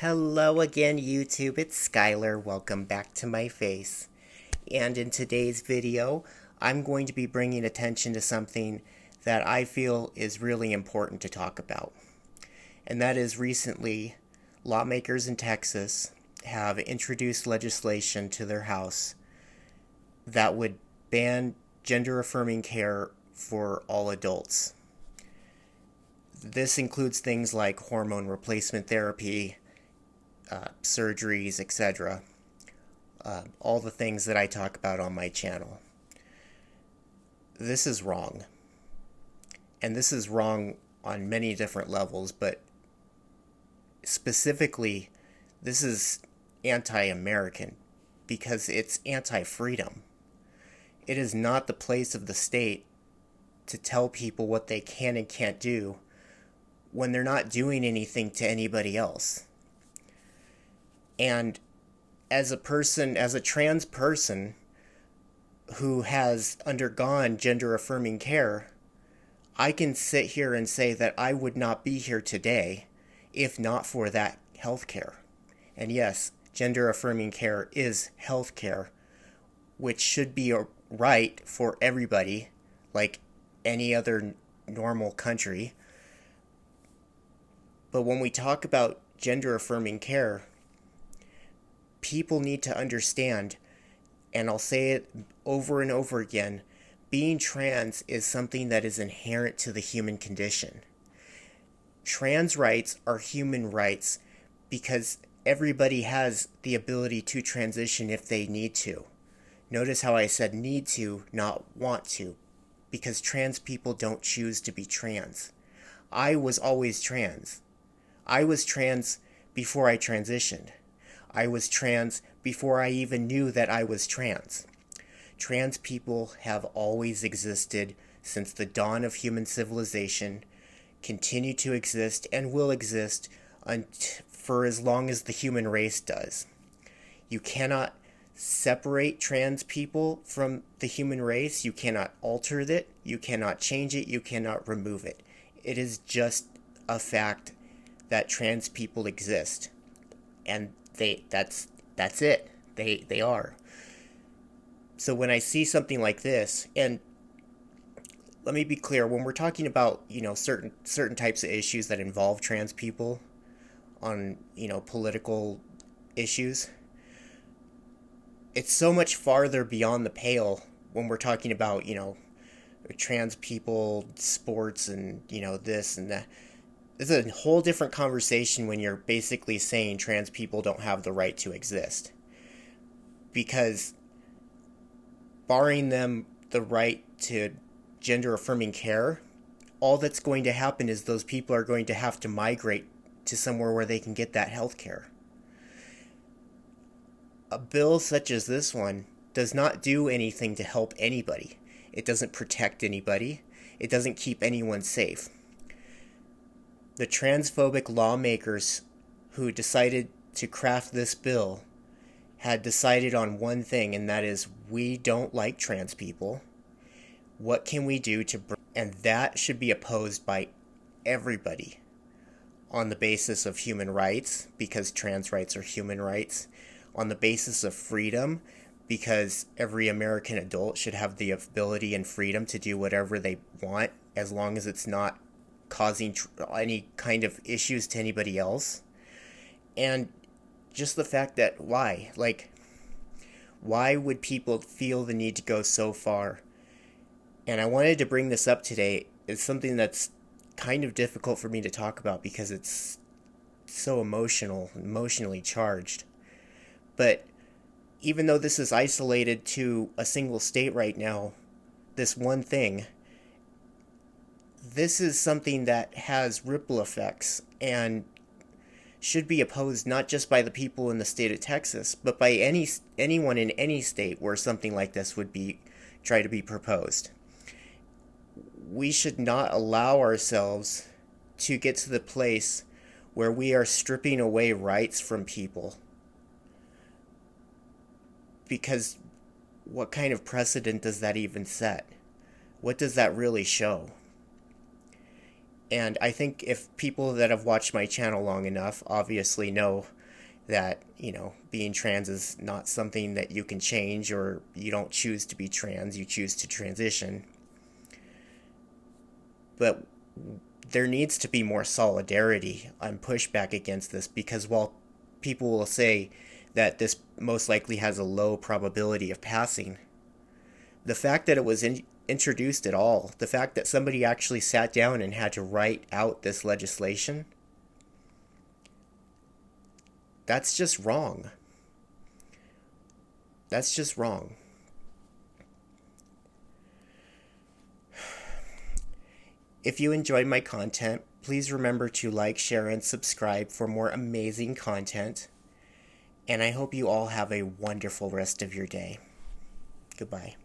Hello again, YouTube. It's Skylar. Welcome back to my face. And in today's video, I'm going to be bringing attention to something that I feel is really important to talk about. And that is recently, lawmakers in Texas have introduced legislation to their House that would ban gender-affirming care for all adults. This includes things like hormone replacement therapy, surgeries, etc. All the things that I talk about on my channel. This is wrong. And this is wrong on many different levels, but specifically, this is anti-American because it's anti-freedom. It is not the place of the state to tell people what they can and can't do when they're not doing anything to anybody else. And as a trans person who has undergone gender-affirming care, I can sit here and say that I would not be here today if not for that health care. And yes, gender-affirming care is health care, which should be a right for everybody, like any other normal country. But when we talk about gender-affirming care, people need to understand, and I'll say it over and over again, being trans is something that is inherent to the human condition. Trans rights are human rights because everybody has the ability to transition if they need to. Notice how I said need to, not want to, because trans people don't choose to be trans. I was always trans. I was trans before I transitioned. I was trans before I even knew that I was trans. Trans people have always existed since the dawn of human civilization, continue to exist, and will exist for as long as the human race does. You cannot separate trans people from the human race. You cannot alter it. You cannot change it. You cannot remove it. It is just a fact that trans people exist. And that's it. They are. So when I see something like this, and let me be clear, when we're talking about, certain types of issues that involve trans people on, political issues, it's so much farther beyond the pale when we're talking about, trans people, sports, and, this and that. It's a whole different conversation when you're basically saying trans people don't have the right to exist. Because barring them the right to gender-affirming care, all that's going to happen is those people are going to have to migrate to somewhere where they can get that health care. A bill such as this one does not do anything to help anybody. It doesn't protect anybody. It doesn't keep anyone safe. The transphobic lawmakers who decided to craft this bill had decided on one thing, and that is, we don't like trans people. What can we do to and that should be opposed by everybody on the basis of human rights, because trans rights are human rights, on the basis of freedom, because every American adult should have the ability and freedom to do whatever they want as long as it's not causing any kind of issues to anybody else. And just the fact that why would people feel the need to go so far? And I wanted to bring this up today. It's something that's kind of difficult for me to talk about because it's so emotionally charged. But even though this is isolated to a single state right now, this one thing, this is something that has ripple effects and should be opposed not just by the people in the state of Texas, but by anyone in any state where something like this would try to be proposed. We should not allow ourselves to get to the place where we are stripping away rights from people. Because what kind of precedent does that even set? What does that really show? And I think if people that have watched my channel long enough obviously know that, being trans is not something that you can change, or you don't choose to be trans, you choose to transition. But there needs to be more solidarity and pushback against this, because while people will say that this most likely has a low probability of passing, the fact that it was introduced at all, the fact that somebody actually sat down and had to write out this legislation, that's just wrong. That's just wrong. If you enjoyed my content, please remember to like, share, and subscribe for more amazing content. And I hope you all have a wonderful rest of your day. Goodbye.